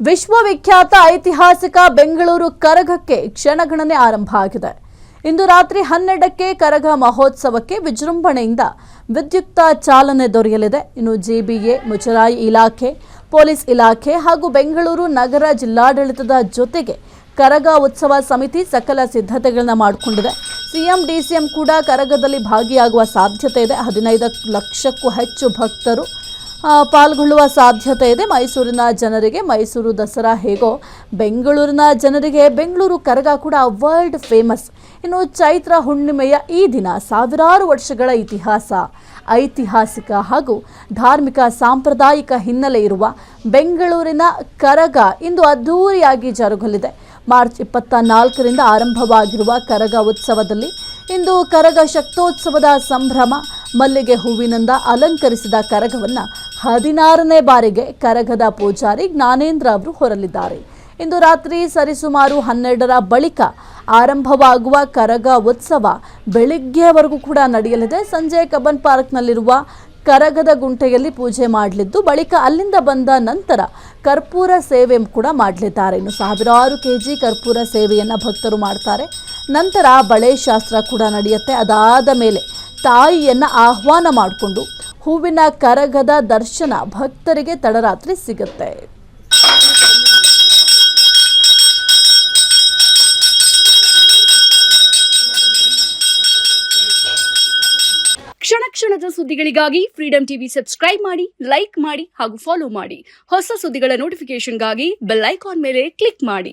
ವಿಶ್ವವಿಖ್ಯಾತ ಐತಿಹಾಸಿಕ ಬೆಂಗಳೂರು ಕರಗಕ್ಕೆ ಕ್ಷಣಗಣನೆ ಆರಂಭ ಆಗಿದೆ. ಇಂದು ರಾತ್ರಿ 12ಕ್ಕೆ ಕರಗ ಮಹೋತ್ಸವಕ್ಕೆ ವಿಜೃಂಭಣೆಯಿಂದ ವಿದ್ಯುಕ್ತ ಚಾಲನೆ ದೊರೆಯಲಿದೆ. ಇನ್ನು ಜಿಬಿಎ, ಮುಜರಾಯಿ ಇಲಾಖೆ, ಪೊಲೀಸ್ ಇಲಾಖೆ ಹಾಗೂ ಬೆಂಗಳೂರು ನಗರ ಜಿಲ್ಲಾಡಳಿತದ ಜೊತೆಗೆ ಕರಗ ಉತ್ಸವ ಸಮಿತಿ ಸಕಲ ಸಿದ್ಧತೆಗಳನ್ನು ಮಾಡಿಕೊಂಡಿದೆ. ಸಿಎಂ, ಡಿಸಿಎಂ ಕೂಡ ಕರಗದಲ್ಲಿ ಭಾಗಿಯಾಗುವ ಸಾಧ್ಯತೆ ಇದೆ. 15 ಲಕ್ಷಕ್ಕೂ ಹೆಚ್ಚು ಭಕ್ತರು ಪಾಲ್ಗೊಳ್ಳುವ ಸಾಧ್ಯತೆ ಇದೆ. ಮೈಸೂರಿನ ಜನರಿಗೆ ಮೈಸೂರು ದಸರಾ ಹೇಗೋ ಬೆಂಗಳೂರಿನ ಜನರಿಗೆ ಬೆಂಗಳೂರು ಕರಗ ಕೂಡ ವರ್ಲ್ಡ್ ಫೇಮಸ್. ಇನ್ನು ಚೈತ್ರ ಹುಣ್ಣಿಮೆಯ ಈ ದಿನ ಸಾವಿರಾರು ವರ್ಷಗಳ ಇತಿಹಾಸ, ಐತಿಹಾಸಿಕ ಹಾಗೂ ಧಾರ್ಮಿಕ ಸಾಂಪ್ರದಾಯಿಕ ಹಿನ್ನೆಲೆ ಇರುವ ಬೆಂಗಳೂರಿನ ಕರಗ ಇಂದು ಅದ್ಧೂರಿಯಾಗಿ ಜರುಗಲಿದೆ. ಮಾರ್ಚ್ 24ರಿಂದ ಆರಂಭವಾಗಿರುವ ಕರಗ ಉತ್ಸವದಲ್ಲಿ ಇಂದು ಕರಗ ಶಕ್ತೋತ್ಸವದ ಸಂಭ್ರಮ. ಮಲ್ಲಿಗೆ ಹೂವಿನಿಂದ ಅಲಂಕರಿಸಿದ ಕರಗವನ್ನು 16ನೇ ಬಾರಿಗೆ ಕರಗದ ಪೂಜಾರಿ ಜ್ಞಾನೇಂದ್ರ ಅವರು ಹೊರಲಿದ್ದಾರೆ. ಇಂದು ರಾತ್ರಿ ಸರಿಸುಮಾರು 12ರ ಬಳಿಕ ಆರಂಭವಾಗುವ ಕರಗ ಉತ್ಸವ ಬೆಳಿಗ್ಗೆವರೆಗೂ ಕೂಡ ನಡೆಯಲಿದೆ. ಸಂಜೆ ಕಬ್ಬನ್ ಪಾರ್ಕ್ನಲ್ಲಿರುವ ಕರಗದ ಗುಂಟೆಯಲ್ಲಿ ಪೂಜೆ ಮಾಡಲಿದ್ದು, ಬಳಿಕ ಅಲ್ಲಿಂದ ಬಂದ ನಂತರ ಕರ್ಪೂರ ಸೇವೆ ಕೂಡ ಮಾಡಲಿದ್ದಾರೆ. ಇನ್ನು ಸಾವಿರಾರು ಕೆಜಿ ಕರ್ಪೂರ ಸೇವೆಯನ್ನು ಭಕ್ತರು ಮಾಡ್ತಾರೆ. ನಂತರ ಬಳೆ ಶಾಸ್ತ್ರ ಕೂಡ ನಡೆಯುತ್ತೆ. ಅದಾದ ಮೇಲೆ ತಾಯಿಯನ್ನು ಆಹ್ವಾನ ಮಾಡಿಕೊಂಡು ಹೂವಿನ ಕರಗದ ದರ್ಶನ ಭಕ್ತರಿಗೆ ತಡರಾತ್ರಿ ಸಿಗುತ್ತೆ. ಕ್ಷಣ ಕ್ಷಣದ ಸುದ್ದಿಗಳಿಗಾಗಿ ಫ್ರೀಡಂ ಟಿವಿ ಸಬ್ಸ್ಕ್ರೈಬ್ ಮಾಡಿ, ಲೈಕ್ ಮಾಡಿ ಹಾಗೂ ಫಾಲೋ ಮಾಡಿ. ಹೊಸ ಸುದ್ದಿಗಳ ನೋಟಿಫಿಕೇಶನ್ಗಾಗಿ ಬೆಲ್ ಐಕಾನ್ ಮೇಲೆ ಕ್ಲಿಕ್ ಮಾಡಿ.